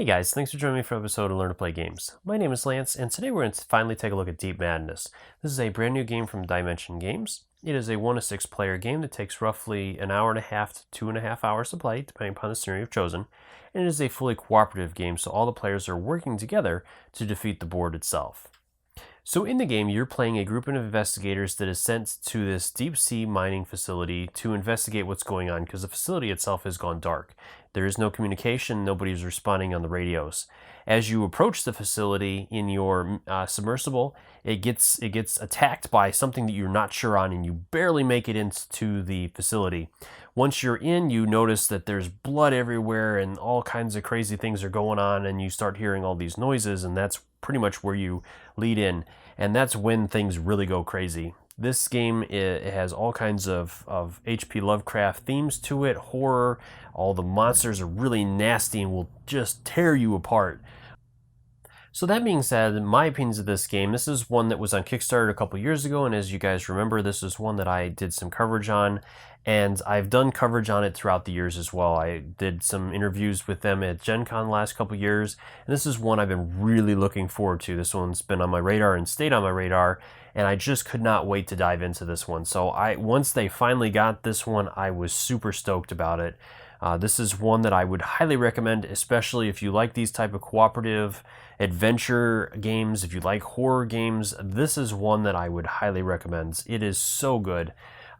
Hey guys, thanks for joining me for an episode of Learn to Play Games. My name is Lance, and today we're going to finally take a look at Deep Madness. This is a brand new game from Diemension Games. It is a 1 to 6 player game that takes roughly an hour and a half to 2.5 hours to play, depending upon the scenario you've chosen. And it is a fully cooperative game, so all the players are working together to defeat the board itself. So in the game, you're playing a group of investigators that is sent to this deep sea mining facility to investigate what's going on because the facility itself has gone dark. There is no communication, nobody's responding on the radios. As you approach the facility in your submersible, it gets attacked by something that you're not sure on, and you barely make it into the facility. Once you're in, you notice that there's blood everywhere and all kinds of crazy things are going on, and you start hearing all these noises, and that's pretty much where you lead in, and that's when things really go crazy. This game, it has all kinds of H.P. Lovecraft themes to it, horror. All the monsters are really nasty and will just tear you apart. So that being said, in my opinions of this game, this is one that was on Kickstarter a couple years ago, and as you guys remember, this is one that I did some coverage on, and I've done coverage on it throughout the years as well. I did some interviews with them at Gen Con the last couple years, and this is one I've been really looking forward to. This one's been on my radar and stayed on my radar, and I just could not wait to dive into this one. So once they finally got this one, I was super stoked about it. This is one that I would highly recommend, especially if you like these type of cooperative adventure games, if you like horror games. This is one that I would highly recommend. It is so good,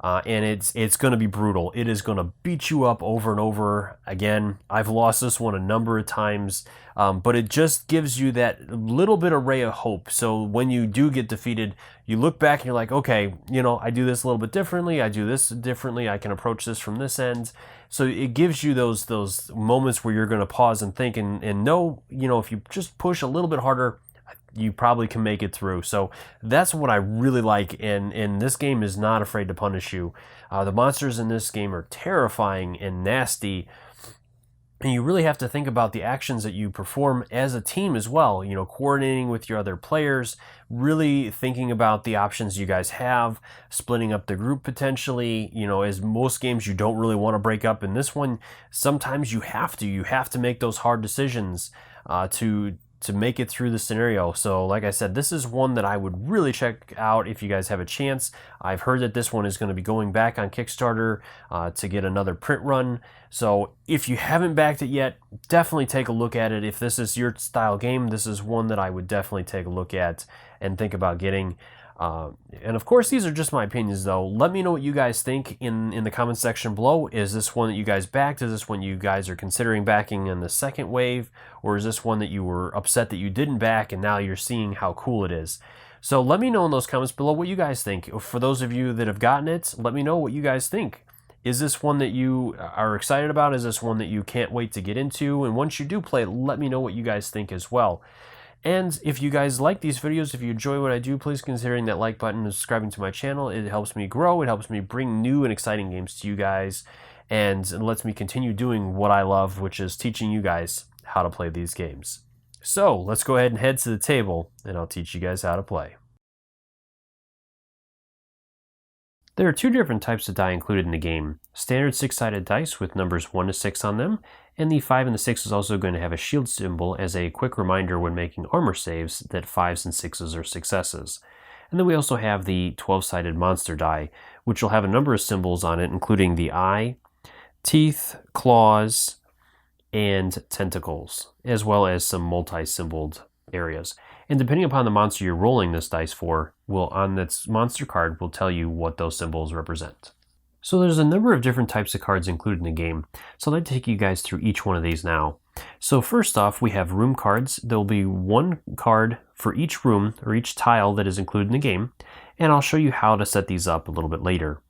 and it's going to be brutal. It is going to beat you up over and over again. I've lost this one a number of times, but it just gives you that little bit of ray of hope. So when you do get defeated, you look back and you're like, okay, I do this a little bit differently. I do this differently. I can approach this from this end. So it gives you those moments where you're going to pause and think and know, if you just push a little bit harder, you probably can make it through. So that's what I really like, and this game is not afraid to punish you. The monsters in this game are terrifying and nasty, and you really have to think about the actions that you perform as a team as well, coordinating with your other players, really thinking about the options you guys have, splitting up the group potentially. As most games, you don't really want to break up. In this one, sometimes you have to make those hard decisions to make it through the scenario. So like I said, this is one that I would really check out if you guys have a chance. I've heard that this one is going to be going back on Kickstarter to get another print run. So if you haven't backed it yet, definitely take a look at it. If this is your style game, this is one that I would definitely take a look at and think about getting. And of course, these are just my opinions, though. Let me know what you guys think in the comments section below. Is this one that you guys backed? Is this one you guys are considering backing in the second wave? Or is this one that you were upset that you didn't back and now you're seeing how cool it is? So let me know in those comments below what you guys think. For those of you that have gotten it, let me know what you guys think. Is this one that you are excited about? Is this one that you can't wait to get into? And once you do play it, let me know what you guys think as well. And if you guys like these videos, if you enjoy what I do, please consider that like button and subscribing to my channel. It helps me grow. It helps me bring new and exciting games to you guys, and it lets me continue doing what I love, which is teaching you guys how to play these games. So let's go ahead and head to the table, and I'll teach you guys how to play. There are 2 different types of die included in the game. Standard 6-sided dice with numbers 1 to 6 on them, and the 5 and the 6 is also going to have a shield symbol as a quick reminder when making armor saves that 5s and 6s are successes. And then we also have the 12-sided monster die, which will have a number of symbols on it, including the eye, teeth, claws, and tentacles, as well as some multi-symboled areas. And depending upon the monster you're rolling this dice for, on this monster card will tell you what those symbols represent. So there's a number of different types of cards included in the game, so I'd like to take you guys through each one of these now. So first off, we have room cards. There'll be 1 card for each room or each tile that is included in the game, and I'll show you how to set these up a little bit later.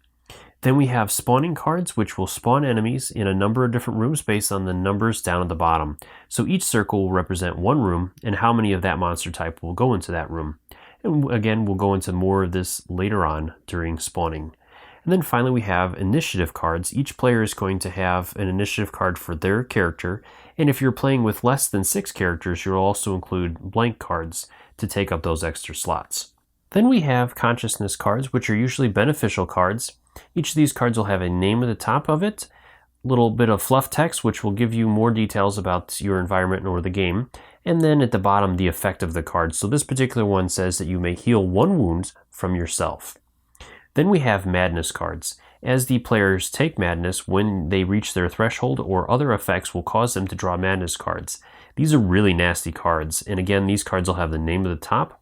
Then we have spawning cards, which will spawn enemies in a number of different rooms based on the numbers down at the bottom. So each circle will represent 1 room and how many of that monster type will go into that room. And again, we'll go into more of this later on during spawning. And then finally we have initiative cards. Each player is going to have an initiative card for their character, and if you're playing with less than 6 characters, you'll also include blank cards to take up those extra slots. Then we have consciousness cards, which are usually beneficial cards. Each of these cards will have a name at the top of it, little bit of fluff text, which will give you more details about your environment or the game. And then at the bottom, the effect of the card. So this particular one says that you may heal 1 wound from yourself. Then we have madness cards. As the players take madness, when they reach their threshold or other effects will cause them to draw madness cards. These are really nasty cards. And again, these cards will have the name at the top,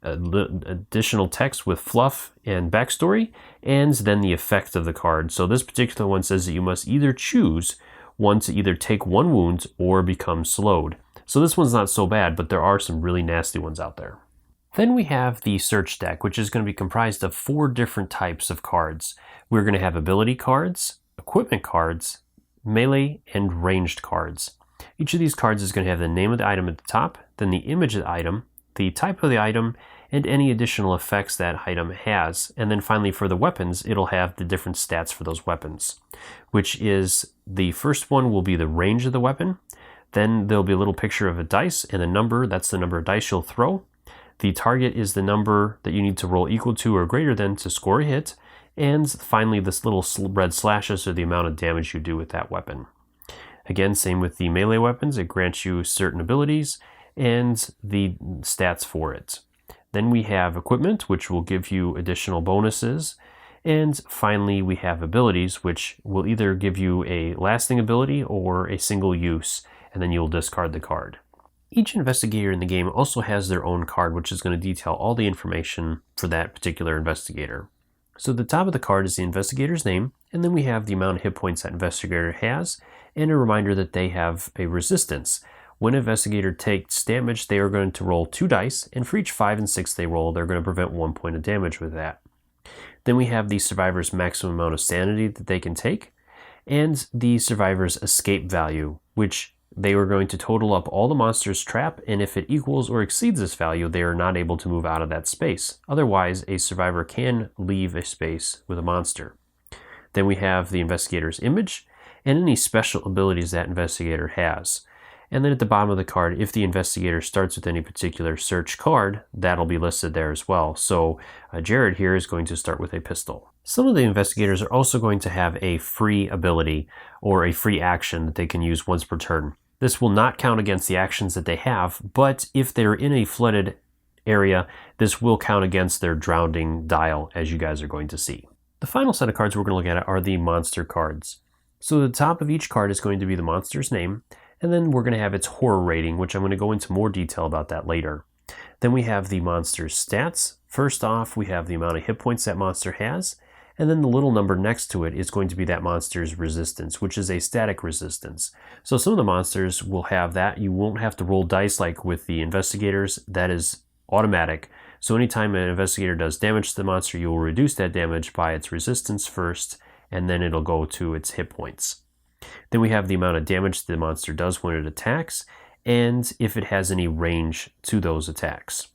additional text with fluff and backstory, and then the effect of the card. So this particular one says that you must either choose one to either take 1 wound or become slowed. So this one's not so bad, but there are some really nasty ones out there. Then we have the search deck, which is going to be comprised of 4 different types of cards. We're going to have ability cards, equipment cards, melee, and ranged cards. Each of these cards is going to have the name of the item at the top, then the image of the item, the type of the item, and any additional effects that item has. And then finally for the weapons, it'll have the different stats for those weapons, which is the first one will be the range of the weapon. Then there'll be a little picture of a dice and a number, that's the number of dice you'll throw. The target is the number that you need to roll equal to or greater than to score a hit. And finally, this little red slashes are the amount of damage you do with that weapon. Again, same with the melee weapons, it grants you certain abilities and the stats for it. Then we have equipment, which will give you additional bonuses. And finally, we have abilities, which will either give you a lasting ability or a single use, and then you'll discard the card. Each investigator in the game also has their own card, which is going to detail all the information for that particular investigator. So the top of the card is the investigator's name, and then we have the amount of hit points that investigator has, and a reminder that they have a resistance. When an investigator takes damage, they are going to roll 2 dice, and for each 5 and 6 they roll, they're going to prevent 1 point of damage with that. Then we have the survivor's maximum amount of sanity that they can take, and the survivor's escape value, which they are going to total up all the monster's trap, and if it equals or exceeds this value, they are not able to move out of that space. Otherwise, a survivor can leave a space with a monster. Then we have the investigator's image, and any special abilities that investigator has. And then at the bottom of the card, if the investigator starts with any particular search card, that'll be listed there as well. So Jared here is going to start with a pistol. Some of the investigators are also going to have a free ability or a free action that they can use once per turn. This will not count against the actions that they have, but if they're in a flooded area, this will count against their drowning dial, as you guys are going to see. The final set of cards we're going to look at are the monster cards. So the top of each card is going to be the monster's name, and then we're going to have its horror rating, which I'm going to go into more detail about that later. Then we have the monster's stats. First off, we have the amount of hit points that monster has, and then the little number next to it is going to be that monster's resistance, which is a static resistance. So some of the monsters will have that. You won't have to roll dice like with the investigators. That is automatic. So anytime an investigator does damage to the monster, you will reduce that damage by its resistance first, and then it'll go to its hit points. Then we have the amount of damage the monster does when it attacks, and if it has any range to those attacks.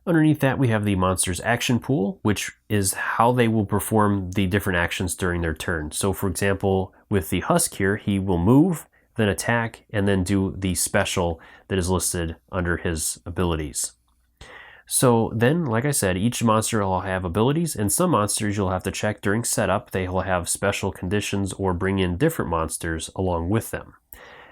Underneath that, we have the monster's action pool, which is how they will perform the different actions during their turn. So for example, with the Husk here, he will move, then attack, and then do the special that is listed under his abilities. So then, like I said, each monster will have abilities, and some monsters you'll have to check during setup. They will have special conditions or bring in different monsters along with them.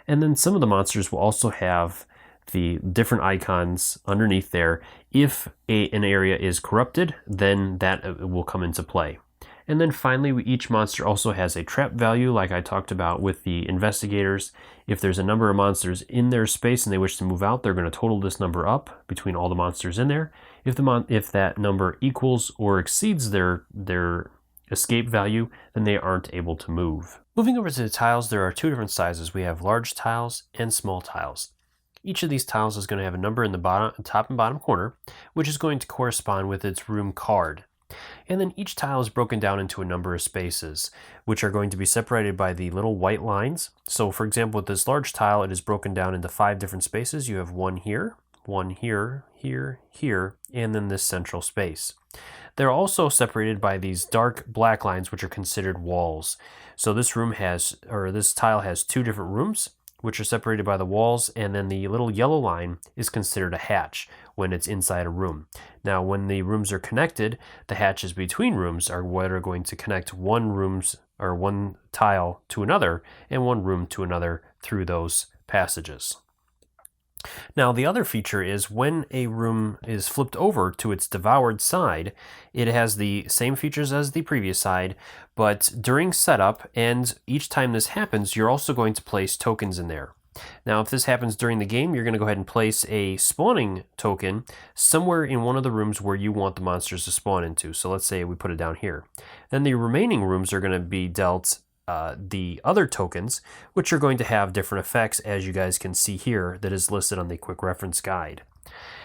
And then some of the monsters will also have the different icons underneath there. If an area is corrupted, then that will come into play. And then finally, each monster also has a trap value, like I talked about with the investigators. If there's a number of monsters in their space and they wish to move out, they're going to total this number up between all the monsters in there. If that number equals or exceeds their escape value, then they aren't able to move. Moving over to the tiles, there are 2 different sizes. We have large tiles and small tiles. Each of these tiles is going to have a number in the top and bottom corner, which is going to correspond with its room card. And then each tile is broken down into a number of spaces, which are going to be separated by the little white lines. So for example, with this large tile, it is broken down into 5 different spaces. You have one here, here, and then this central space. They're also separated by these dark black lines, which are considered walls. So this tile has 2 different rooms, which are separated by the walls, and then the little yellow line is considered a hatch when it's inside a room. Now, when the rooms are connected, the hatches between rooms are what are going to connect one room's or one tile to another and one room to another through those passages. Now, the other feature is when a room is flipped over to its devoured side, it has the same features as the previous side, but during setup and each time this happens, you're also going to place tokens in there. Now, if this happens during the game, you're going to go ahead and place a spawning token somewhere in one of the rooms where you want the monsters to spawn into. So let's say we put it down here. Then the remaining rooms are going to be dealt the other tokens, which are going to have different effects, as you guys can see here, that is listed on the quick reference guide.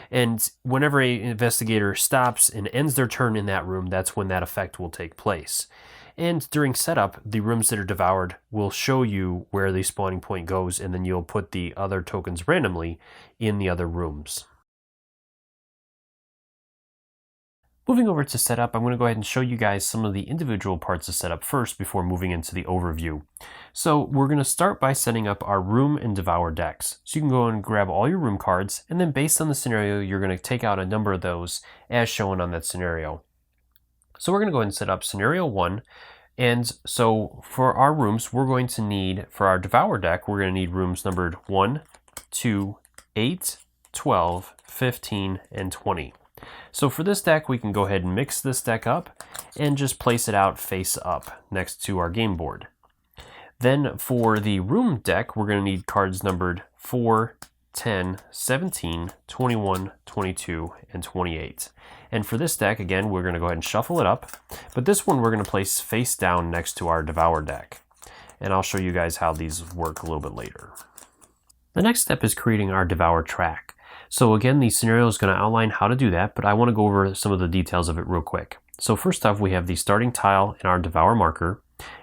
And whenever an investigator stops and ends their turn in that room, that's when that effect will take place. And during setup, the rooms that are devoured will show you where the spawning point goes, and then you'll put the other tokens randomly in the other rooms. Moving over to setup, I'm going to go ahead and show you guys some of the individual parts of setup first before moving into the overview. So we're going to start by setting up our room and devour decks. So you can go and grab all your room cards, and then based on the scenario, you're going to take out a number of those as shown on that scenario. So we're going to go ahead and set up scenario 1. And so for our rooms, we're going to need, for our devour deck, we're going to need rooms numbered 1, 2, 8, 12, 15, and 20. So for this deck, we can go ahead and mix this deck up and just place it out face up next to our game board. Then for the room deck, we're going to need cards numbered 4, 10, 17, 21, 22, and 28. And for this deck, again, we're going to go ahead and shuffle it up, but this one we're going to place face down next to our Devour deck. And I'll show you guys how these work a little bit later. The next step is creating our Devour track. So again, the scenario is going to outline how to do that, but I want to go over some of the details of it real quick. So first off, we have the starting tile in our Devour marker,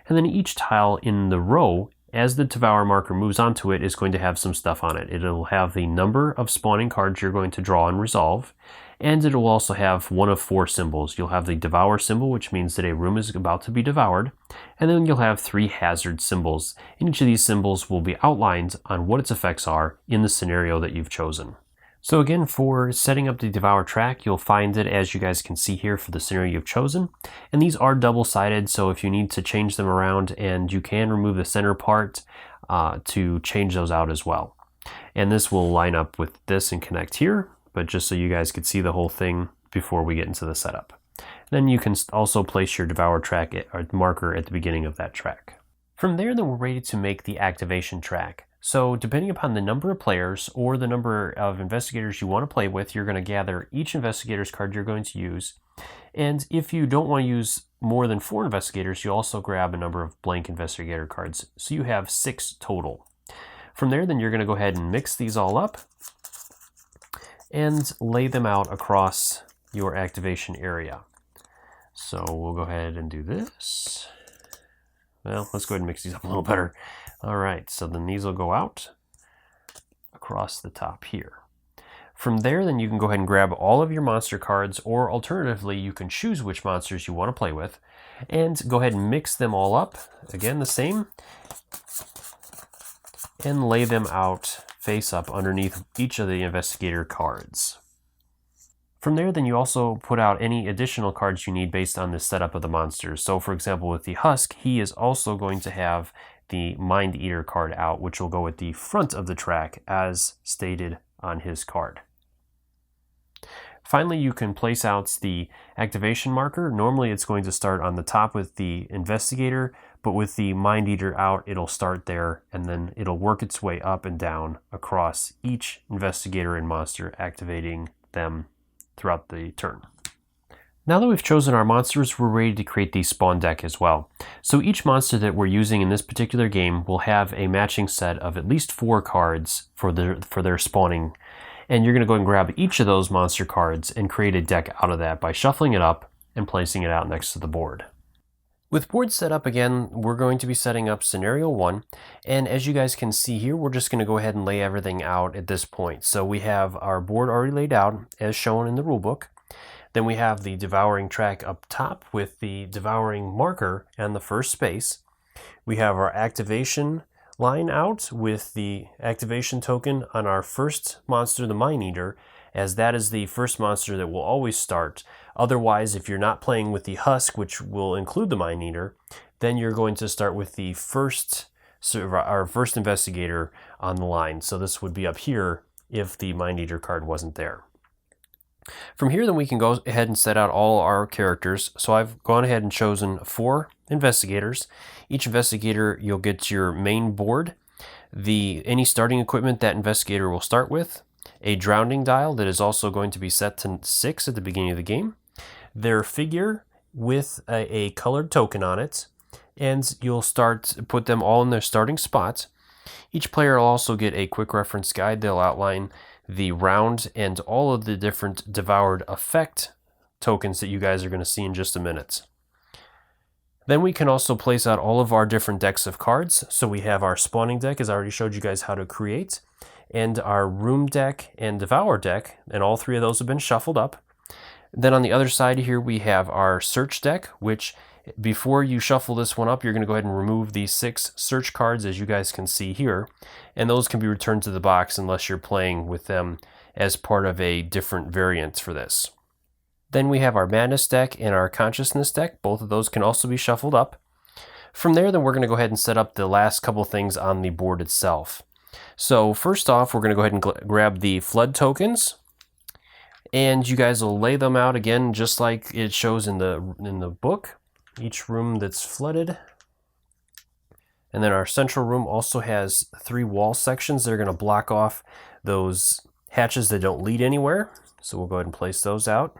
and then each tile in the row, as the Devour marker moves onto it, is going to have some stuff on it. It'll have the number of spawning cards you're going to draw and resolve, and it will also have one of 4 symbols. You'll have the Devour symbol, which means that a room is about to be devoured, and then you'll have 3 hazard symbols. And each of these symbols will be outlined on what its effects are in the scenario that you've chosen. So again, for setting up the Devour track, you'll find it, as you guys can see here, for the scenario you've chosen. And these are double-sided, so if you need to change them around, and you can remove the center part to change those out as well. And this will line up with this and connect here, but just so you guys could see the whole thing before we get into the setup. Then you can also place your Devour track marker at the beginning of that track. From there, then we're ready to make the activation track. So depending upon the number of players or the number of investigators you want to play with, you're going to gather each investigator's card you're going to use. And if you don't want to use more than 4 investigators, you also grab a number of blank investigator cards. So you have 6 total. From there, then you're going to go ahead and mix these all up and lay them out across your activation area. So we'll go ahead and do this. Well, let's go ahead and mix these up a little better. All right, so then these will go out across the top here. From there, then you can go ahead and grab all of your monster cards, or alternatively, you can choose which monsters you want to play with, and go ahead and mix them all up, again the same, and lay them out face up underneath each of the investigator cards. From there, then you also put out any additional cards you need based on the setup of the monsters. So for example, with the Husk, he is also going to have the Mind Eater card out, which will go at the front of the track as stated on his card. Finally, you can place out the activation marker. Normally it's going to start on the top with the investigator, but with the Mind Eater out, it'll start there, and then it'll work its way up and down across each investigator and monster, activating them throughout the turn. Now that we've chosen our monsters, we're ready to create the spawn deck as well. So each monster that we're using in this particular game will have a matching set of at least 4 cards for their spawning. And you're going to go and grab each of those monster cards and create a deck out of that by shuffling it up and placing it out next to the board. With board set up again, we're going to be setting up scenario 1, and as you guys can see here, we're just going to go ahead and lay everything out at this point. So we have our board already laid out as shown in the rulebook. Then we have the devouring track up top with the devouring marker and the first space. We have our activation line out with the activation token on our first monster, the Mind Eater, as that is the first monster that will always start. Otherwise, if you're not playing with the husk, which will include the Mind Eater, then you're going to start with the first investigator on the line. So this would be up here if the Mind Eater card wasn't there. From here, then we can go ahead and set out all our characters. So I've gone ahead and chosen 4 investigators. Each investigator, you'll get your main board, any starting equipment that investigator will start with, a drowning dial that is also going to be set to 6 at the beginning of the game, their figure with a colored token on it, and you'll put them all in their starting spots. Each player will also get a quick reference guide. They'll outline the round and all of the different devoured effect tokens that you guys are going to see in just a minute. Then we can also place out all of our different decks of cards. So we have our spawning deck, as I already showed you guys how to create, and our room deck and devour deck, and all 3 of those have been shuffled up. Then on the other side here we have our search deck, which before you shuffle this one up, you're going to go ahead and remove these 6 search cards, as you guys can see here, and those can be returned to the box unless you're playing with them as part of a different variant for this. Then we have our Madness deck and our Consciousness deck. Both of those can also be shuffled up. From there, then we're going to go ahead and set up the last couple things on the board itself. So first off, we're going to go ahead and grab the flood tokens, and you guys will lay them out again just like it shows in the book. Each room that's flooded. And then our central room also has 3 wall sections that are going to block off those hatches that don't lead anywhere. So we'll go ahead and place those out.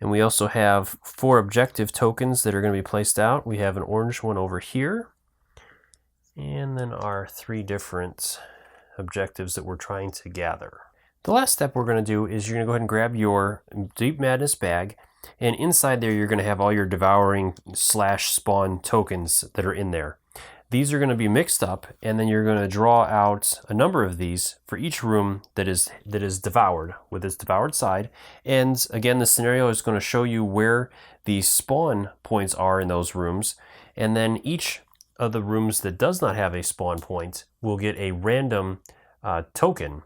And we also have 4 objective tokens that are going to be placed out. We have an orange one over here. And then our 3 different objectives that we're trying to gather. The last step we're going to do is you're going to go ahead and grab your Deep Madness bag. And inside there, you're going to have all your devouring / spawn tokens that are in there. These are going to be mixed up, and then you're going to draw out a number of these for each room that is devoured with its devoured side. And again, the scenario is going to show you where the spawn points are in those rooms. And then each of the rooms that does not have a spawn point will get a random token,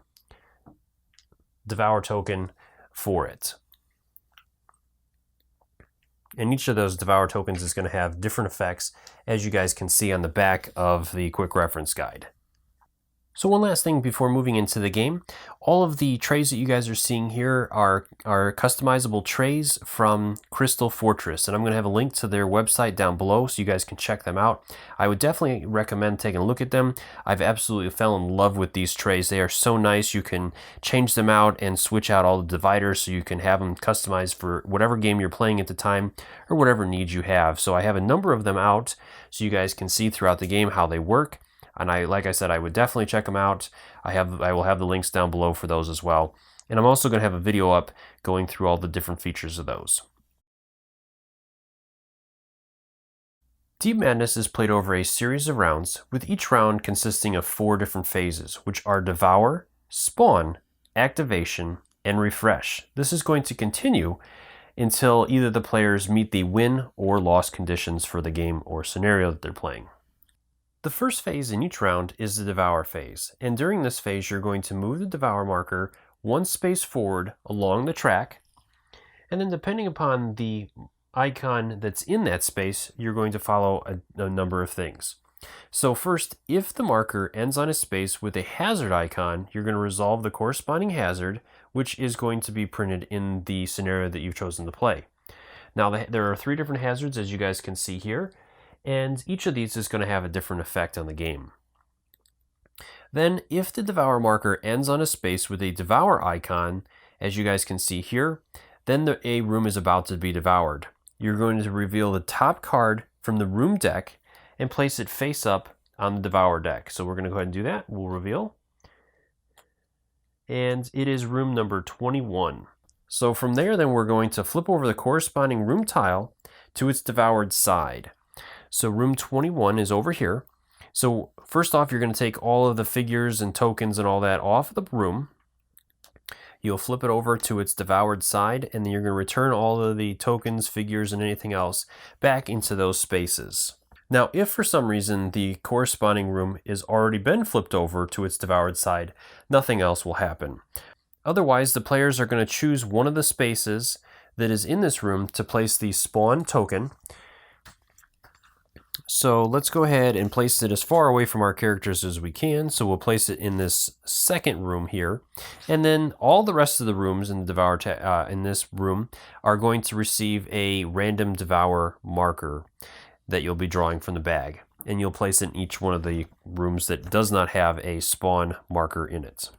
devour token for it. And each of those devour tokens is going to have different effects, as you guys can see on the back of the quick reference guide. So one last thing before moving into the game, all of the trays that you guys are seeing here are customizable trays from Crystal Fortress, and I'm going to have a link to their website down below so you guys can check them out. I would definitely recommend taking a look at them. I've absolutely fell in love with these trays. They are so nice. You can change them out and switch out all the dividers so you can have them customized for whatever game you're playing at the time or whatever needs you have. So I have a number of them out so you guys can see throughout the game how they work. And like I said, I would definitely check them out. I will have the links down below for those as well. And I'm also going to have a video up going through all the different features of those. Deep Madness is played over a series of rounds, with each round consisting of 4 different phases, which are Devour, Spawn, Activation, and Refresh. This is going to continue until either the players meet the win or loss conditions for the game or scenario that they're playing. The first phase in each round is the Devour phase, and during this phase you're going to move the Devour marker 1 space forward along the track, and then depending upon the icon that's in that space, you're going to follow a number of things. So first, if the marker ends on a space with a hazard icon, you're going to resolve the corresponding hazard, which is going to be printed in the scenario that you've chosen to play. Now there are 3 different hazards, as you guys can see here, and each of these is going to have a different effect on the game. Then, if the Devour marker ends on a space with a Devour icon, as you guys can see here, then a room is about to be devoured. You're going to reveal the top card from the room deck and place it face up on the Devour deck. So we're going to go ahead and do that. We'll reveal. And it is room number 21. So from there, then we're going to flip over the corresponding room tile to its devoured side. So room 21 is over here. So first off, you're going to take all of the figures and tokens and all that off the room. You'll flip it over to its devoured side, and then you're going to return all of the tokens, figures, and anything else back into those spaces. Now, if for some reason the corresponding room has already been flipped over to its devoured side, nothing else will happen. Otherwise, the players are going to choose one of the spaces that is in this room to place the spawn token. So let's go ahead and place it as far away from our characters as we can. So we'll place it in this second room here. And then all the rest of the rooms in the Devour in this room are going to receive a random Devour marker that you'll be drawing from the bag. And you'll place it in each one of the rooms that does not have a spawn marker in it.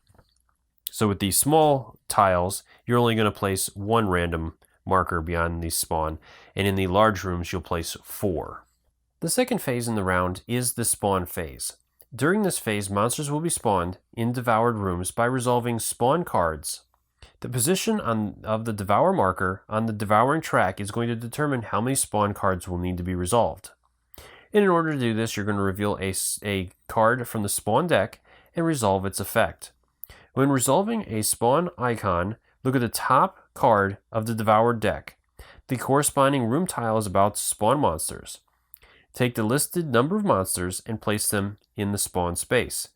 So with these small tiles, you're only going to place one random marker beyond the spawn. And in the large rooms, you'll place 4. The second phase in the round is the spawn phase. During this phase, monsters will be spawned in devoured rooms by resolving spawn cards. The position of the Devour marker on the devouring track is going to determine how many spawn cards will need to be resolved. And in order to do this, you're going to reveal a card from the spawn deck and resolve its effect. When resolving a spawn icon, look at the top card of the devoured deck. The corresponding room tile is about to spawn monsters. Take the listed number of monsters and place them in the spawn space.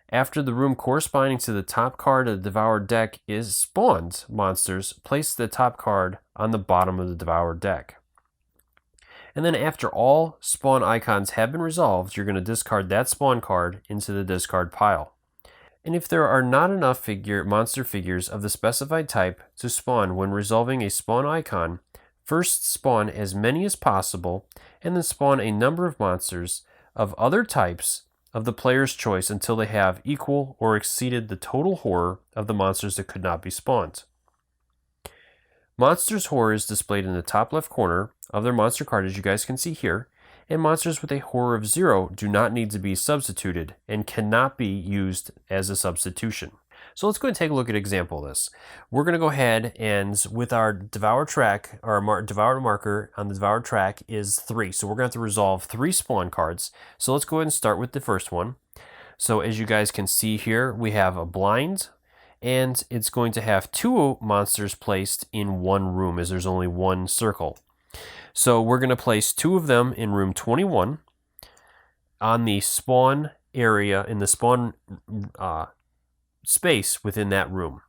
After the room corresponding to the top card of the devoured deck is spawned monsters, place the top card on the bottom of the devoured deck. And then after all spawn icons have been resolved, you're going to discard that spawn card into the discard pile. And if there are not enough monster figures of the specified type to spawn when resolving a spawn icon, first spawn as many as possible, and then spawn a number of monsters of other types of the player's choice until they have equal or exceeded the total horror of the monsters that could not be spawned. Monsters' horror is displayed in the top left corner of their monster card, as you guys can see here, and monsters with a horror of 0 do not need to be substituted and cannot be used as a substitution. So let's go and take a look at an example of this. We're going to go ahead and with our Devour track, our Devour marker on the Devour track is 3. So we're going to have to resolve 3 spawn cards. So let's go ahead and start with the first one. So as you guys can see here, we have a blind, and it's going to have 2 monsters placed in one room as there's only one circle. So we're going to place 2 of them in room 21 on the spawn area, in the spawn space within that room.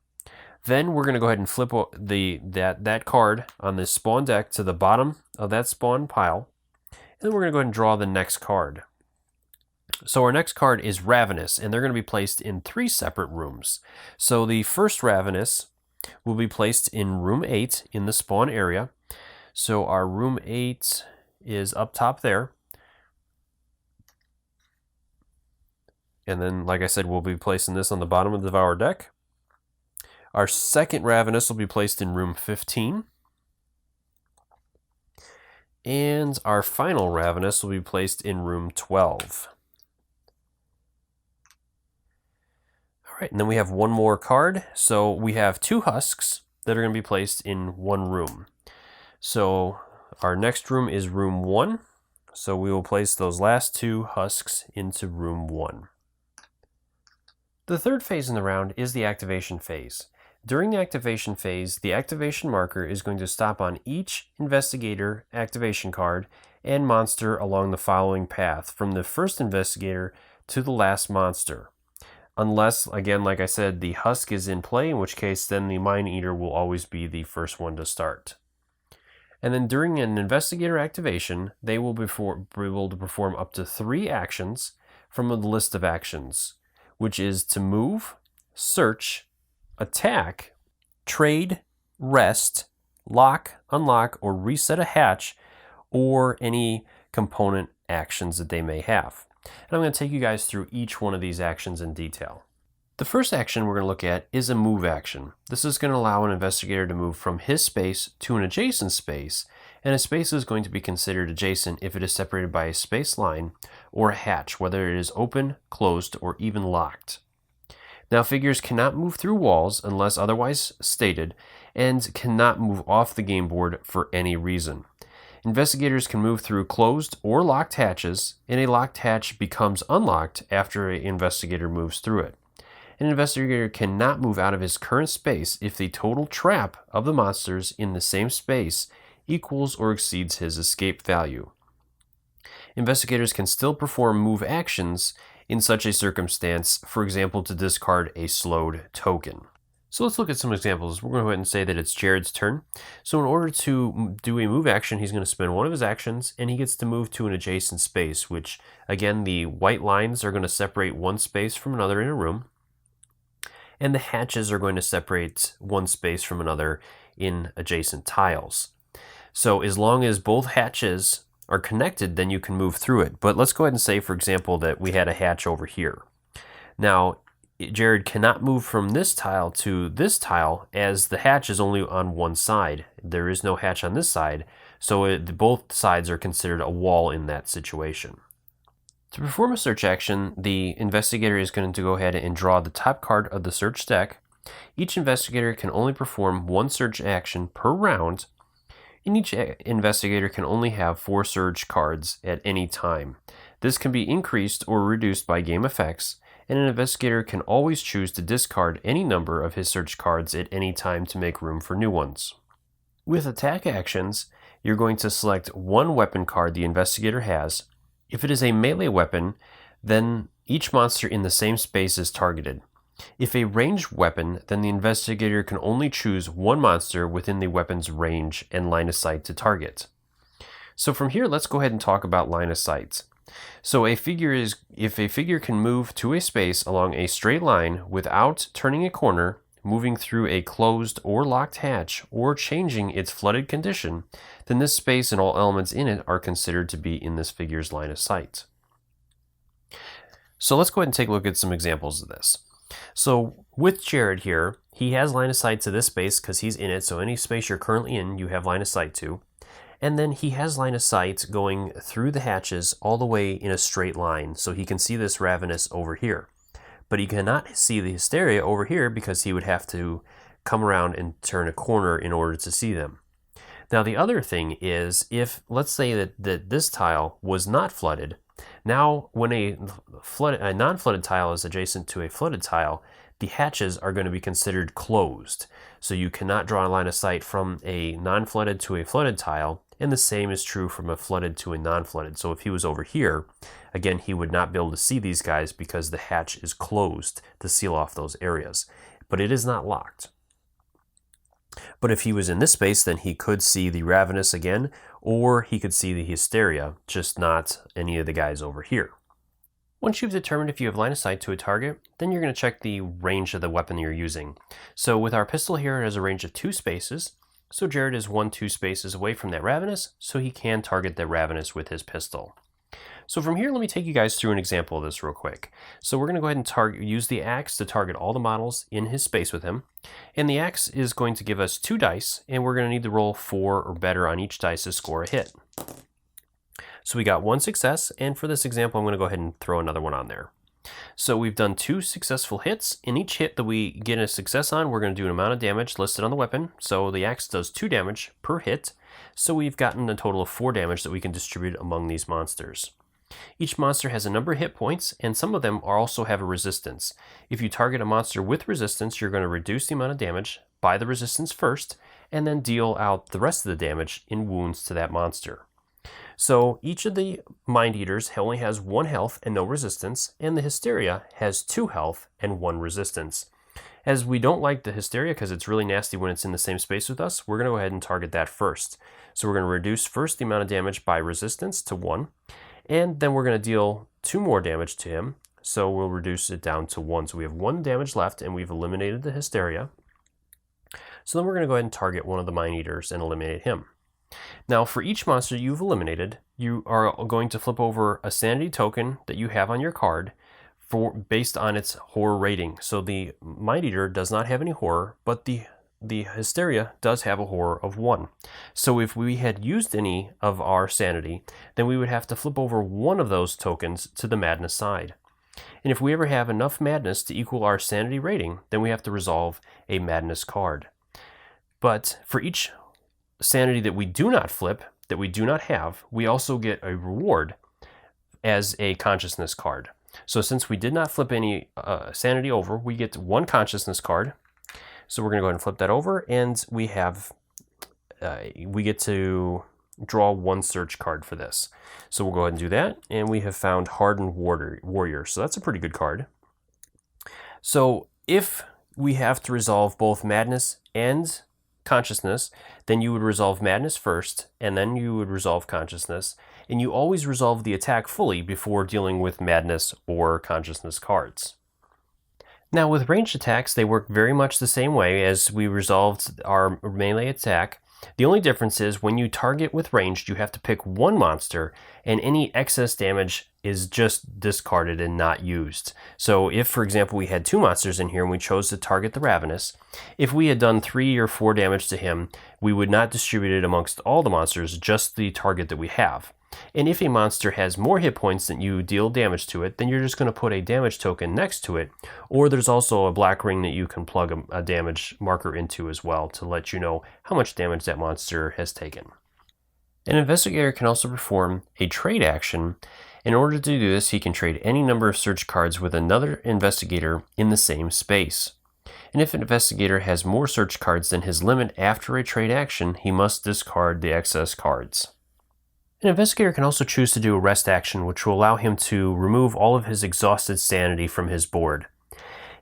Then we're going to go ahead and flip that card on the spawn deck to the bottom of that spawn pile. And then we're going to go ahead and draw the next card. So our next card is Ravenous, and they're going to be placed in 3 separate rooms. So the first Ravenous will be placed in room 8 in the spawn area. So our room 8 is up top there. And then, like I said, we'll be placing this on the bottom of the Devour deck. Our second Ravenous will be placed in room 15. And our final Ravenous will be placed in room 12. All right, and then we have one more card. So we have 2 husks that are going to be placed in one room. So our next room is room 1. So we will place those last 2 husks into room 1. The third phase in the round is the activation phase. During the activation phase, the activation marker is going to stop on each investigator activation card and monster along the following path, from the first investigator to the last monster. Unless, again, like I said, the husk is in play, in which case then the Mind Eater will always be the first one to start. And then during an investigator activation, they will be able to perform up to 3 actions from the list of actions, which is to move, search, attack, trade, rest, lock, unlock, or reset a hatch, or any component actions that they may have. And I'm going to take you guys through each one of these actions in detail. The first action we're going to look at is a move action. This is going to allow an investigator to move from his space to an adjacent space, and a space is going to be considered adjacent if it is separated by a space line or a hatch, whether it is open, closed, or even locked. Now, figures cannot move through walls unless otherwise stated, and cannot move off the game board for any reason. Investigators can move through closed or locked hatches, and a locked hatch becomes unlocked after an investigator moves through it. An investigator cannot move out of his current space if the total trap of the monsters in the same space equals or exceeds his escape value. Investigators can still perform move actions in such a circumstance, for example, to discard a slowed token. So let's look at some examples. We're going to go ahead and say that it's Jared's turn. So in order to do a move action, he's going to spend one of his actions, and he gets to move to an adjacent space, which, again, the white lines are going to separate one space from another in a room, and the hatches are going to separate one space from another in adjacent tiles. So as long as both hatches are connected, then you can move through it. But let's go ahead and say, for example, that we had a hatch over here. Now, Jared cannot move from this tile to this tile as the hatch is only on one side. There is no hatch on this side, so both sides are considered a wall in that situation. To perform a search action, the investigator is going to go ahead and draw the top card of the search deck. Each investigator can only perform one search action per round, and each investigator can only have 4 search cards at any time. This can be increased or reduced by game effects, and an investigator can always choose to discard any number of his search cards at any time to make room for new ones. With attack actions, you're going to select one weapon card the investigator has. If it is a melee weapon, then each monster in the same space is targeted. If a ranged weapon, then the investigator can only choose one monster within the weapon's range and line of sight to target. So from here, let's go ahead and talk about line of sight. So if a figure can move to a space along a straight line without turning a corner, moving through a closed or locked hatch, or changing its flooded condition, then this space and all elements in it are considered to be in this figure's line of sight. So let's go ahead and take a look at some examples of this. So with Jared here, he has line of sight to this space because he's in it, so any space you're currently in, you have line of sight to. And then he has line of sight going through the hatches all the way in a straight line, so he can see this Ravenous over here. But he cannot see the Hysteria over here because he would have to come around and turn a corner in order to see them. Now the other thing is, if let's say that this tile was not flooded, now when a non-flooded tile is adjacent to a flooded tile, the hatches are going to be considered closed. So you cannot draw a line of sight from a non-flooded to a flooded tile, and the same is true from a flooded to a non-flooded. So if he was over here, again, he would not be able to see these guys because the hatch is closed to seal off those areas. But it is not locked. But if he was in this space, then he could see the Ravenous again, or he could see the Hysteria, just not any of the guys over here. Once you've determined if you have line of sight to a target, then you're going to check the range of the weapon you're using. So with our pistol here, it has a range of 2 spaces. So Jared is 1-2 spaces away from that Ravenous, so he can target that Ravenous with his pistol. So from here, let me take you guys through an example of this real quick. So we're going to go ahead and use the axe to target all the models in his space with him. And the axe is going to give us 2 dice, and we're going to need to roll 4 or better on each dice to score a hit. So we got 1 success, and for this example, I'm going to go ahead and throw another one on there. So we've done 2 successful hits. In each hit that we get a success on, we're going to do an amount of damage listed on the weapon. So the axe does 2 damage per hit. So we've gotten a total of 4 damage that we can distribute among these monsters. Each monster has a number of hit points, and some of them also have a resistance. If you target a monster with resistance, you're going to reduce the amount of damage by the resistance first, and then deal out the rest of the damage in wounds to that monster. So each of the Mind Eaters only has 1 health and no resistance, and the Hysteria has 2 health and 1 resistance. As we don't like the Hysteria because it's really nasty when it's in the same space with us, we're going to go ahead and target that first. So we're going to reduce first the amount of damage by resistance to 1, and then we're going to deal 2 more damage to him, so we'll reduce it down to 1. So we have 1 damage left, and we've eliminated the Hysteria. So then we're going to go ahead and target one of the Mind Eaters and eliminate him. Now, for each monster you've eliminated, you are going to flip over a sanity token that you have on your card based on its horror rating. So the Mind Eater does not have any horror, but the Hysteria does have a horror of 1. So if we had used any of our sanity, then we would have to flip over one of those tokens to the madness side. And if we ever have enough madness to equal our sanity rating, then we have to resolve a madness card. But for each sanity that we do not flip, that we do not have, we also get a reward as a consciousness card. So since we did not flip any sanity over, we get 1 consciousness card. So we're going to go ahead and flip that over, and we get to draw 1 search card for this. So we'll go ahead and do that, and we have found Hardened Warrior. So that's a pretty good card. So if we have to resolve both madness and consciousness. Then you would resolve madness first, and then you would resolve consciousness. And you always resolve the attack fully before dealing with madness or consciousness cards. Now, with ranged attacks, they work very much the same way as we resolved our melee attack. The only difference is when you target with ranged, you have to pick one monster, and any excess damage is just discarded and not used. So if, for example, we had 2 monsters in here and we chose to target the Ravenous, if we had done 3 or 4 damage to him, we would not distribute it amongst all the monsters, just the target that we have. And if a monster has more hit points than you deal damage to it, then you're just going to put a damage token next to it. Or there's also a black ring that you can plug a damage marker into as well to let you know how much damage that monster has taken. An investigator can also perform a trade action. In order to do this, he can trade any number of search cards with another investigator in the same space. And if an investigator has more search cards than his limit after a trade action, he must discard the excess cards. An investigator can also choose to do a rest action, which will allow him to remove all of his exhausted sanity from his board.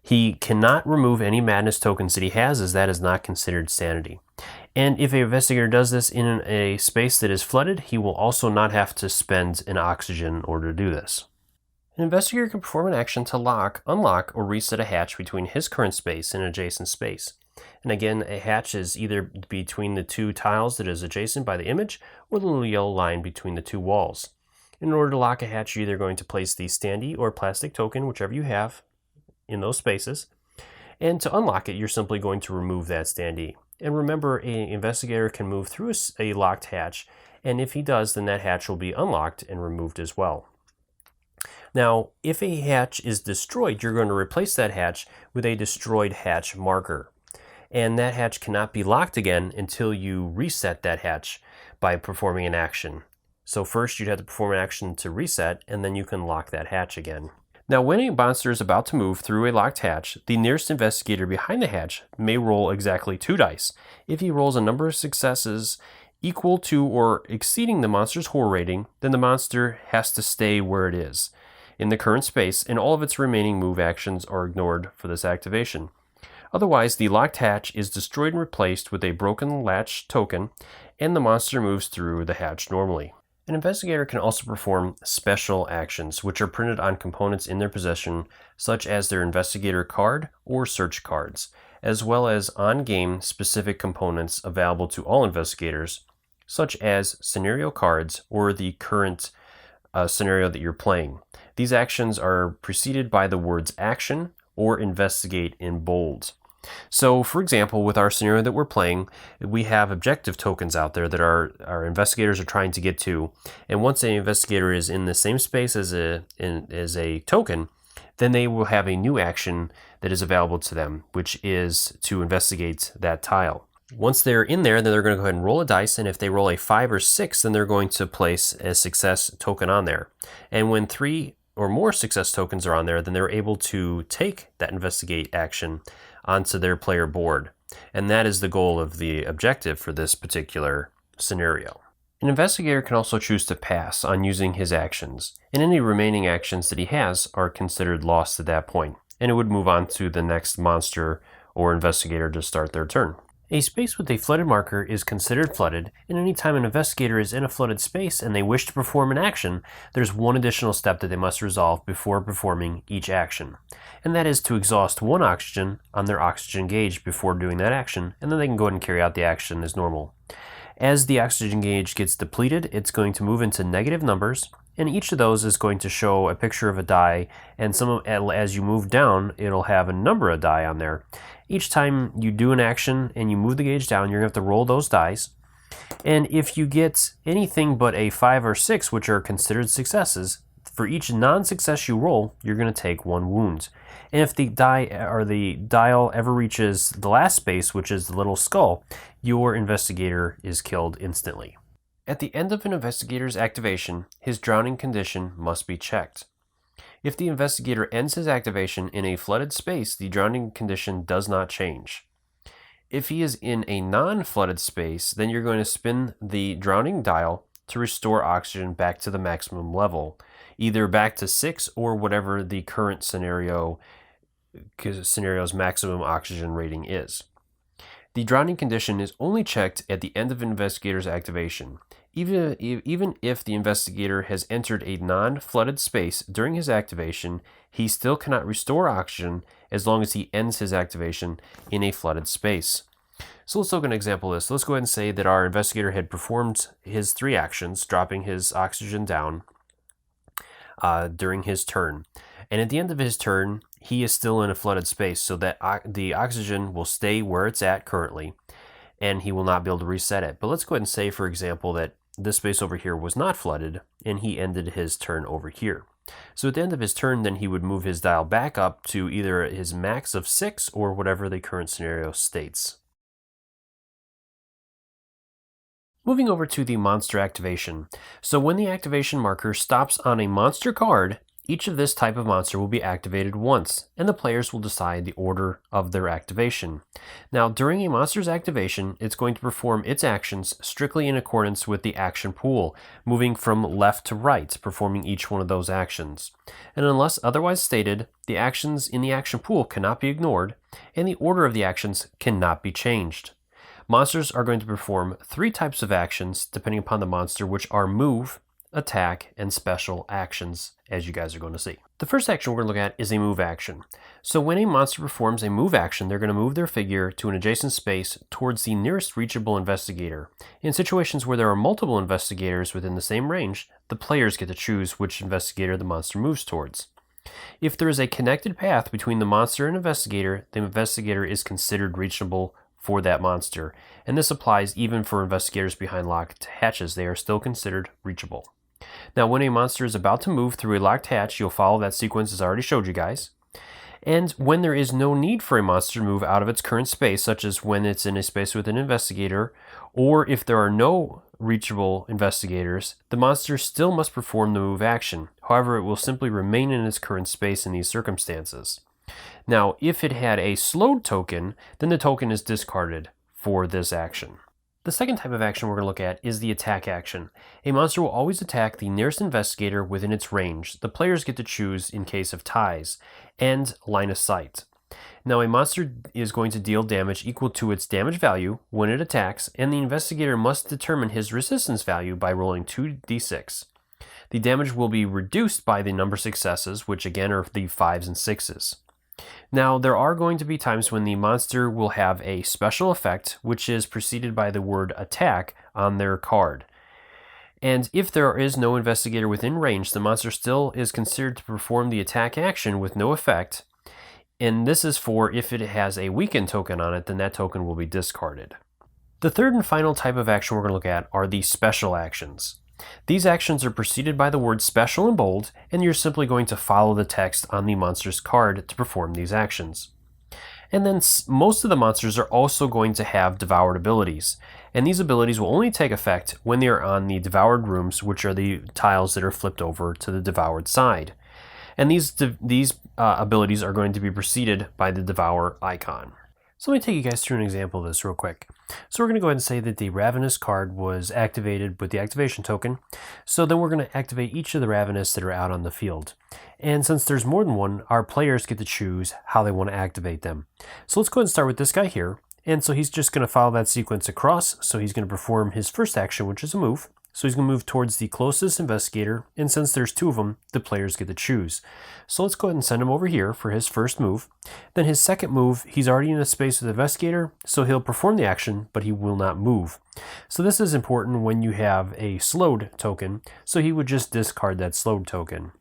He cannot remove any madness tokens that he has, as that is not considered sanity. And if an investigator does this in a space that is flooded, he will also not have to spend an oxygen in order to do this. An investigator can perform an action to lock, unlock, or reset a hatch between his current space and an adjacent space. And again, a hatch is either between the 2 tiles that is adjacent by the image, or the little yellow line between the 2 walls. In order to lock a hatch, you're either going to place the standee or plastic token, whichever you have, in those spaces. And to unlock it, you're simply going to remove that standee. And remember, an investigator can move through a locked hatch, and if he does, then that hatch will be unlocked and removed as well. Now, if a hatch is destroyed, you're going to replace that hatch with a destroyed hatch marker. And that hatch cannot be locked again until you reset that hatch by performing an action. So first you'd have to perform an action to reset, and then you can lock that hatch again. Now, when a monster is about to move through a locked hatch, the nearest investigator behind the hatch may roll exactly 2 dice. If he rolls a number of successes equal to or exceeding the monster's horror rating, then the monster has to stay where it is in the current space, and all of its remaining move actions are ignored for this activation. Otherwise, the locked hatch is destroyed and replaced with a broken latch token, and the monster moves through the hatch normally. An investigator can also perform special actions, which are printed on components in their possession, such as their investigator card or search cards, as well as on-game specific components available to all investigators, such as scenario cards or the current scenario that you're playing. These actions are preceded by the words action or investigate in bold. So, for example, with our scenario that we're playing, we have objective tokens out there that our investigators are trying to get to. And once an investigator is in the same space as a token, then they will have a new action that is available to them, which is to investigate that tile. Once they're in there, then they're going to go ahead and roll a dice, and if they roll a 5 or 6, then they're going to place a success token on there. And when 3 or more success tokens are on there, then they're able to take that investigate action onto their player board. And that is the goal of the objective for this particular scenario. An investigator can also choose to pass on using his actions, and any remaining actions that he has are considered lost at that point, and it would move on to the next monster or investigator to start their turn. A space with a flooded marker is considered flooded, and anytime an investigator is in a flooded space and they wish to perform an action, there's one additional step that they must resolve before performing each action. And that is to exhaust 1 oxygen on their oxygen gauge before doing that action, and then they can go ahead and carry out the action as normal. As the oxygen gauge gets depleted, it's going to move into negative numbers, and each of those is going to show a picture of a die, and as you move down, it'll have a number of die on there. Each time you do an action and you move the gauge down, you're going to have to roll those dice. And if you get anything but a 5 or 6, which are considered successes, for each non-success you roll, you're going to take 1 wound. And if the dial ever reaches the last space, which is the little skull, your investigator is killed instantly. At the end of an investigator's activation, his drowning condition must be checked. If the investigator ends his activation in a flooded space, the drowning condition does not change. If he is in a non-flooded space, then you're going to spin the drowning dial to restore oxygen back to the maximum level, either back to 6 or whatever the current scenario scenario's maximum oxygen rating is. The drowning condition is only checked at the end of investigator's activation. Even if the investigator has entered a non-flooded space during his activation, he still cannot restore oxygen as long as he ends his activation in a flooded space. So let's look at an example of this. Let's go ahead and say that our investigator had performed his 3 actions, dropping his oxygen down during his turn. And at the end of his turn, he is still in a flooded space, so that the oxygen will stay where it's at currently, and he will not be able to reset it. But let's go ahead and say, for example, that this space over here was not flooded, and he ended his turn over here. So at the end of his turn, then he would move his dial back up to either his max of 6 or whatever the current scenario states. Moving over to the monster activation. So when the activation marker stops on a monster card, each of this type of monster will be activated once, and the players will decide the order of their activation. Now, during a monster's activation, it's going to perform its actions strictly in accordance with the action pool, moving from left to right, performing each one of those actions. And unless otherwise stated, the actions in the action pool cannot be ignored, and the order of the actions cannot be changed. Monsters are going to perform 3 types of actions depending upon the monster, which are move, attack, and special actions, as you guys are going to see. The first action we're going to look at is a move action. So when a monster performs a move action, they're going to move their figure to an adjacent space towards the nearest reachable investigator. In situations where there are multiple investigators within the same range, the players get to choose which investigator the monster moves towards. If there is a connected path between the monster and investigator, the investigator is considered reachable for that monster, and this applies even for investigators behind locked hatches. They are still considered reachable. Now, when a monster is about to move through a locked hatch, you'll follow that sequence as I already showed you guys. And when there is no need for a monster to move out of its current space, such as when it's in a space with an investigator, or if there are no reachable investigators, the monster still must perform the move action. However, it will simply remain in its current space in these circumstances. Now, if it had a slowed token, then the token is discarded for this action. The second type of action we're going to look at is the attack action. A monster will always attack the nearest investigator within its range. The players get to choose in case of ties and line of sight. Now, a monster is going to deal damage equal to its damage value when it attacks, and the investigator must determine his resistance value by rolling 2d6. The damage will be reduced by the number of successes, which again are the 5s and 6s. Now, there are going to be times when the monster will have a special effect, which is preceded by the word attack on their card. And if there is no investigator within range, the monster still is considered to perform the attack action with no effect. And this is for if it has a weakened token on it, then that token will be discarded. The third and final type of action we're going to look at are the special actions. These actions are preceded by the word special in bold, and you're simply going to follow the text on the monster's card to perform these actions. And then most of the monsters are also going to have devoured abilities, and these abilities will only take effect when they are on the devoured rooms, which are the tiles that are flipped over to the devoured side. And these abilities are going to be preceded by the devour icon. So let me take you guys through an example of this real quick. So we're going to go ahead and say that the Ravenous card was activated with the activation token. So then we're going to activate each of the Ravenous that are out on the field. And since there's more than one, our players get to choose how they want to activate them. So let's go ahead and start with this guy here. And so he's just going to follow that sequence across. So he's going to perform his first action, which is a move. So he's going to move towards the closest investigator, and since there's 2 of them, the players get to choose. So let's go ahead and send him over here for his first move. Then his second move, he's already in a space with the investigator, so he'll perform the action, but he will not move. So this is important when you have a slowed token, so he would just discard that slowed token.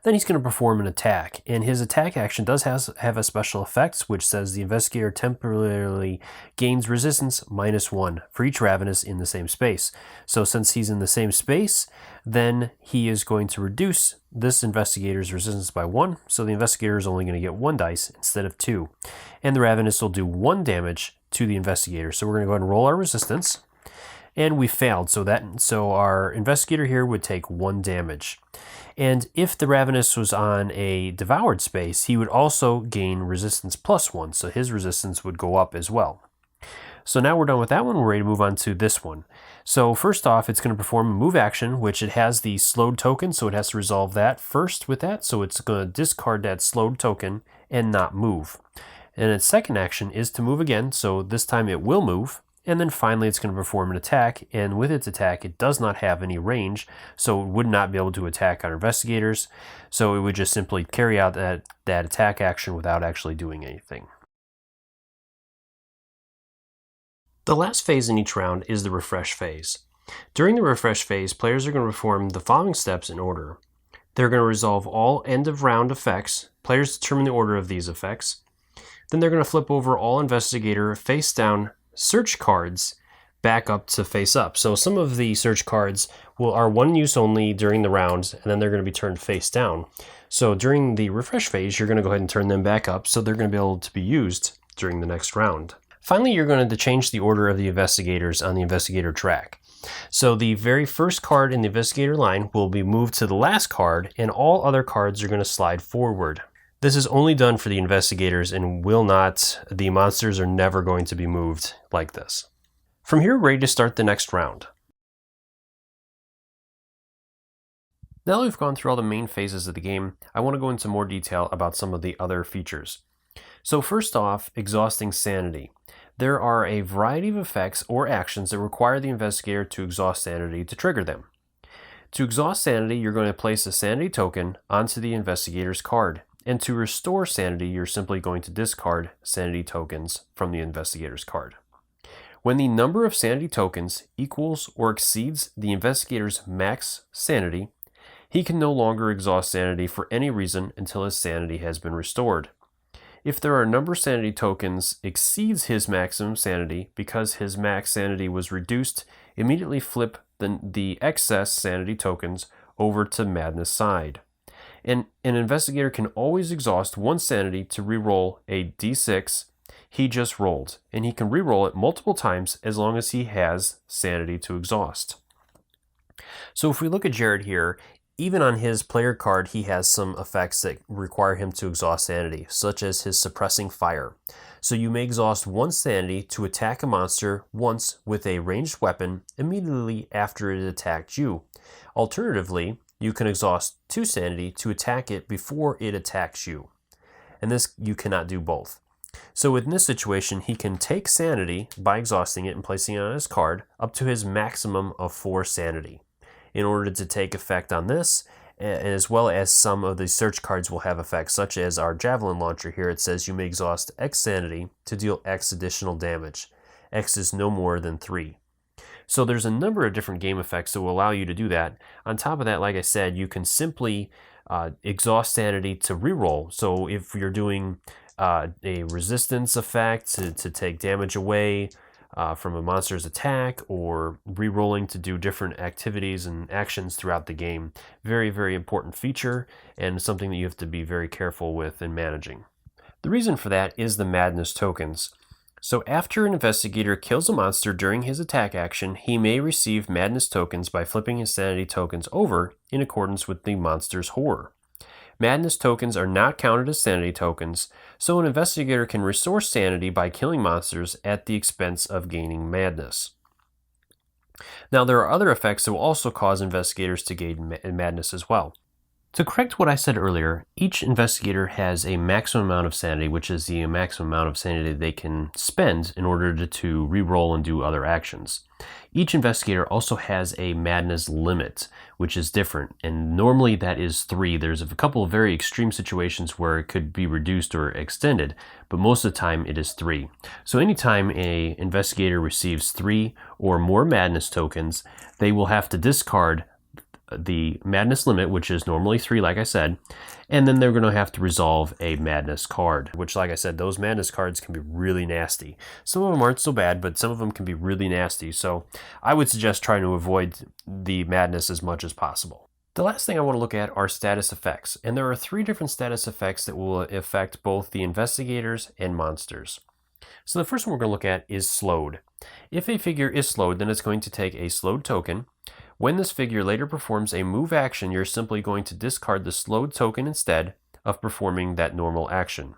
Then he's going to perform an attack, and his attack action does have a special effect, which says the investigator temporarily gains resistance -1 for each Ravenous in the same space. So since he's in the same space, then he is going to reduce this investigator's resistance by 1, so the investigator is only going to get 1 dice instead of 2. And the Ravenous will do 1 damage to the investigator. So we're going to go ahead and roll our resistance, and we failed, so our investigator here would take 1 damage. And if the Ravenous was on a devoured space, he would also gain resistance +1, so his resistance would go up as well. So now we're done with that one, we're ready to move on to this one. So first off, it's going to perform a move action, which it has the slowed token, so it has to resolve that first with that. So it's going to discard that slowed token and not move. And its second action is to move again, so this time it will move. And then finally it's going to perform an attack, and with its attack it does not have any range, so it would not be able to attack our investigators. So it would just simply carry out that attack action without actually doing anything. The last phase in each round is the refresh phase. During the refresh phase, players are going to perform the following steps in order. They're going to resolve all end of round effects. Players determine the order of these effects. Then they're going to flip over all investigator face down search cards back up to face up. So some of the search cards are one use only during the round, and then they're going to be turned face down. So during the refresh phase, you're going to go ahead and turn them back up, so they're going to be able to be used during the next round. Finally, you're going to change the order of the investigators on the investigator track. So the very first card in the investigator line will be moved to the last card, and all other cards are going to slide forward. This is only done for the investigators and the monsters are never going to be moved like this. From here, we're ready to start the next round. Now that we've gone through all the main phases of the game, I want to go into more detail about some of the other features. So first off, exhausting sanity. There are a variety of effects or actions that require the investigator to exhaust sanity to trigger them. To exhaust sanity, you're going to place a sanity token onto the investigator's card. And to restore sanity, you're simply going to discard sanity tokens from the investigator's card. When the number of sanity tokens equals or exceeds the investigator's max sanity, he can no longer exhaust sanity for any reason until his sanity has been restored. If there are a number of sanity tokens exceeds his maximum sanity because his max sanity was reduced, immediately flip the excess sanity tokens over to Madness side. And an investigator can always exhaust one sanity to reroll a d6 he just rolled, and he can reroll it multiple times as long as he has sanity to exhaust. So if we look at Jared here, even on his player card, he has some effects that require him to exhaust sanity, such as his suppressing fire. So you may exhaust one sanity to attack a monster once with a ranged weapon immediately after it attacked you. Alternatively, you can exhaust two sanity to attack it before it attacks you. And this, you cannot do both. So in this situation, he can take sanity by exhausting it and placing it on his card up to his maximum of 4 sanity. In order to take effect on this, as well as some of the search cards will have effects, such as our javelin launcher here. It says you may exhaust X sanity to deal X additional damage. X is no more than 3. So there's a number of different game effects that will allow you to do that. On top of that, like I said, you can simply exhaust sanity to reroll. So if you're doing a resistance effect to take damage away from a monster's attack, or re-rolling to do different activities and actions throughout the game. Very, very important feature, and something that you have to be very careful with in managing. The reason for that is the Madness tokens. So after an investigator kills a monster during his attack action, he may receive Madness tokens by flipping his sanity tokens over in accordance with the monster's horror. Madness tokens are not counted as sanity tokens, so an investigator can restore sanity by killing monsters at the expense of gaining madness. Now, there are other effects that will also cause investigators to gain madness as well. To correct what I said earlier, each investigator has a maximum amount of sanity, which is the maximum amount of sanity they can spend in order to re-roll and do other actions. Each investigator also has a madness limit, which is different, and normally that is 3. There's a couple of very extreme situations where it could be reduced or extended, but most of the time it is 3. So anytime an investigator receives 3 or more madness tokens, they will have to discard the madness limit, which is normally 3, like I said, and then they're going to have to resolve a madness card, which, like I said, those madness cards can be really nasty. Some of them aren't so bad, but some of them can be really nasty, so I would suggest trying to avoid the madness as much as possible. The last thing I want to look at are status effects, and there are 3 different status effects that will affect both the investigators and monsters. So the first one we're going to look at is slowed. If a figure is slowed, then it's going to take a slowed token. When this figure later performs a move action, you're simply going to discard the slowed token instead of performing that normal action.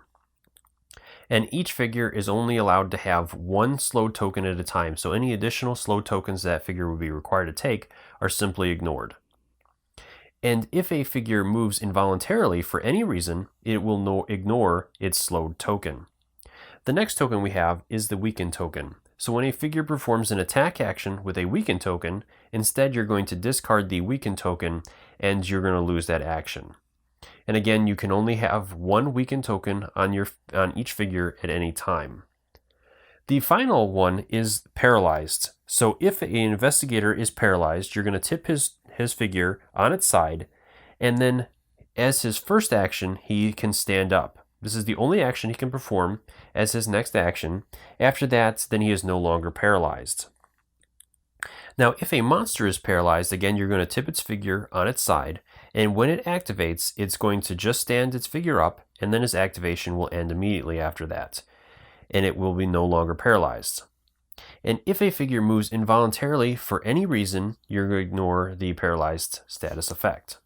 And each figure is only allowed to have one slow token at a time, so any additional slow tokens that figure would be required to take are simply ignored. And if a figure moves involuntarily for any reason, it will ignore its slowed token. The next token we have is the weaken token. So when a figure performs an attack action with a weaken token, instead you're going to discard the weaken token and you're going to lose that action. And again, you can only have one weaken token on each figure at any time. The final one is paralyzed. So if an investigator is paralyzed, you're going to tip his figure on its side, and then as his first action, he can stand up. This is the only action he can perform as his next action. After that, then he is no longer paralyzed. Now, if a monster is paralyzed, again, you're going to tip its figure on its side, and when it activates, it's going to just stand its figure up, and then its activation will end immediately after that, and it will be no longer paralyzed. And if a figure moves involuntarily for any reason, you're going to ignore the paralyzed status effect.